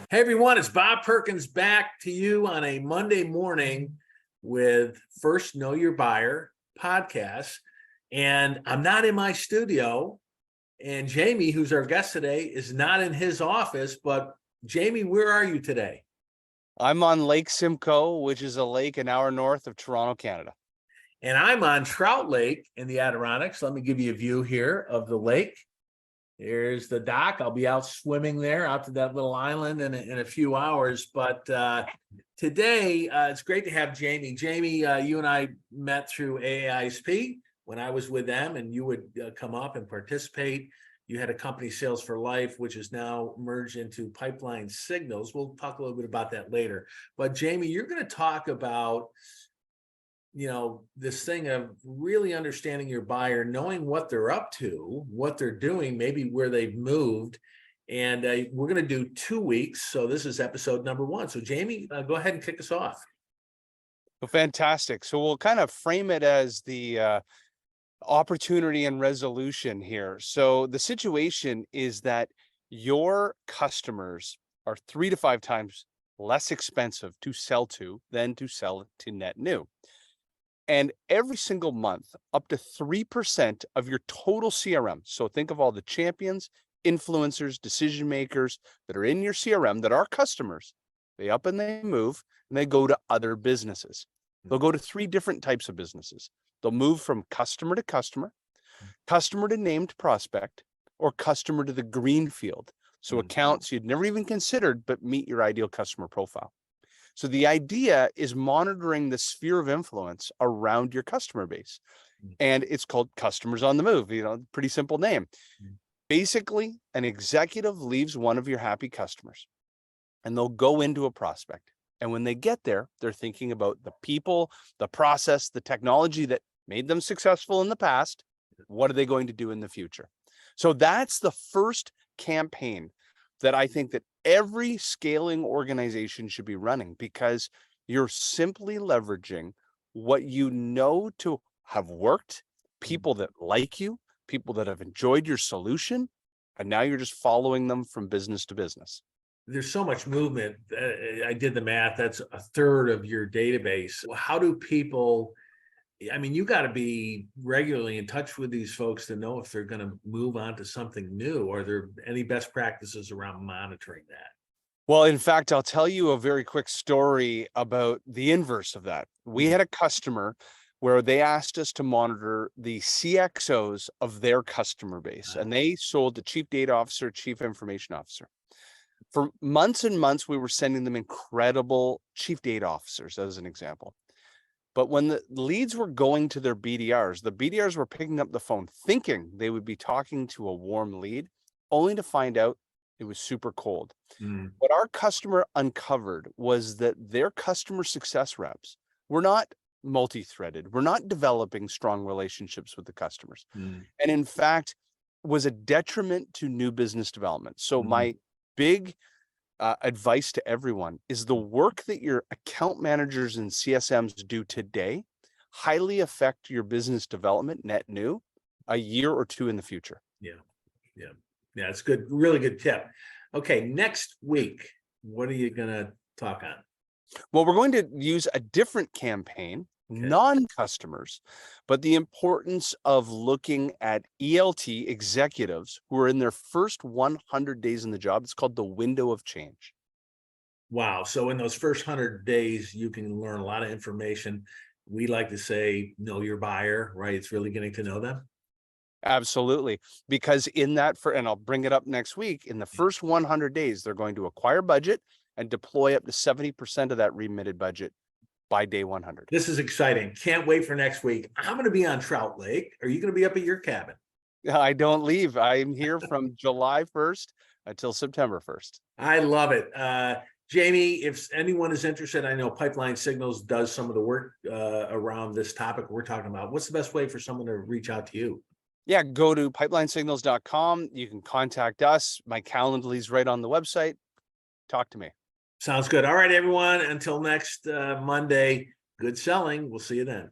Hey everyone, it's Bob Perkins back to you on a Monday morning with First Know Your Buyer podcast. And I'm not in my studio. And Jamie, who's our guest today, is not in his office. But Jamie, where are you today? I'm on Lake Simcoe, which is a lake an hour north of Toronto, Canada. And I'm on Trout Lake in the Adirondacks. Let me give you a view here of the lake. There's the dock. I'll be out swimming there, out to that little island in a few hours. But today, it's great to have Jamie. Jamie, you and I met through AAISP when I was with them, and you would come up and participate. You had a company, Sales for Life, which is now merged into Pipeline Signals. We'll talk a little bit about that later. But Jamie, you're going to talk about this thing of really understanding your buyer, knowing what they're up to, what they're doing, maybe where they've moved. And we're going to do 2 weeks. So this is episode number 1. So Jamie, go ahead and kick us off. Well, fantastic. So we'll kind of frame it as the opportunity and resolution here. So the situation is that your customers are 3 to 5 times less expensive to sell to than to sell to net new. And every single month, up to 3% of your total CRM. So think of all the champions, influencers, decision makers that are in your CRM that are customers. They up and they move and they go to other businesses. They'll go to 3 different types of businesses. They'll move from customer to customer to named prospect, or customer to the green field. So accounts you'd never even considered, but meet your ideal customer profile. So the idea is monitoring the sphere of influence around your customer base. And it's called Customers on the Move, pretty simple name. Basically, an executive leaves one of your happy customers and they'll go into a prospect. And when they get there, they're thinking about the people, the process, the technology that made them successful in the past. What are they going to do in the future? So that's the first campaign that I think that every scaling organization should be running, because you're simply leveraging what you know to have worked, people that like you, people that have enjoyed your solution, and now you're just following them from business to business. There's so much movement. I did the math. That's a third of your database. How do people, you got to be regularly in touch with these folks to know if they're going to move on to something new. Are there any best practices around monitoring that? Well, in fact, I'll tell you a very quick story about the inverse of that. We had a customer where they asked us to monitor the CXOs of their customer base, and they sold to chief data officer, chief information officer. For months and months, we were sending them incredible chief data officers, as an example. But when the leads were going to their BDRs, the BDRs were picking up the phone thinking they would be talking to a warm lead, only to find out it was super cold. What our customer uncovered was that their customer success reps were not multi-threaded. We're not developing strong relationships with the customers. And in fact, was a detriment to new business development. So my big advice to everyone is the work that your account managers and CSMs do today highly affect your business development net new a year or 2 in the future. Yeah, it's good. Really good tip. Okay, next week, what are you going to talk on? Well, we're going to use a different campaign, non-customers, but the importance of looking at ELT executives who are in their first 100 days in the job. It's called the window of change. Wow. So in those first 100 days, you can learn a lot of information. We like to say, know your buyer, right? It's really getting to know them. Absolutely. Because in that, and I'll bring it up next week, in the first 100 days, they're going to acquire budget and deploy up to 70% of that remitted budget by day 100. This is exciting. Can't wait for next week. I'm going to be on Trout Lake. Are you going to be up at your cabin? I don't leave. I'm here from July 1st until September 1st. I love it. Jamie, if anyone is interested, I know Pipeline Signals does some of the work around this topic we're talking about. What's the best way for someone to reach out to you? Yeah, go to pipelinesignals.com. You can contact us. My Calendly is right on the website. Talk to me. Sounds good. All right, everyone. Until next Monday, good selling. We'll see you then.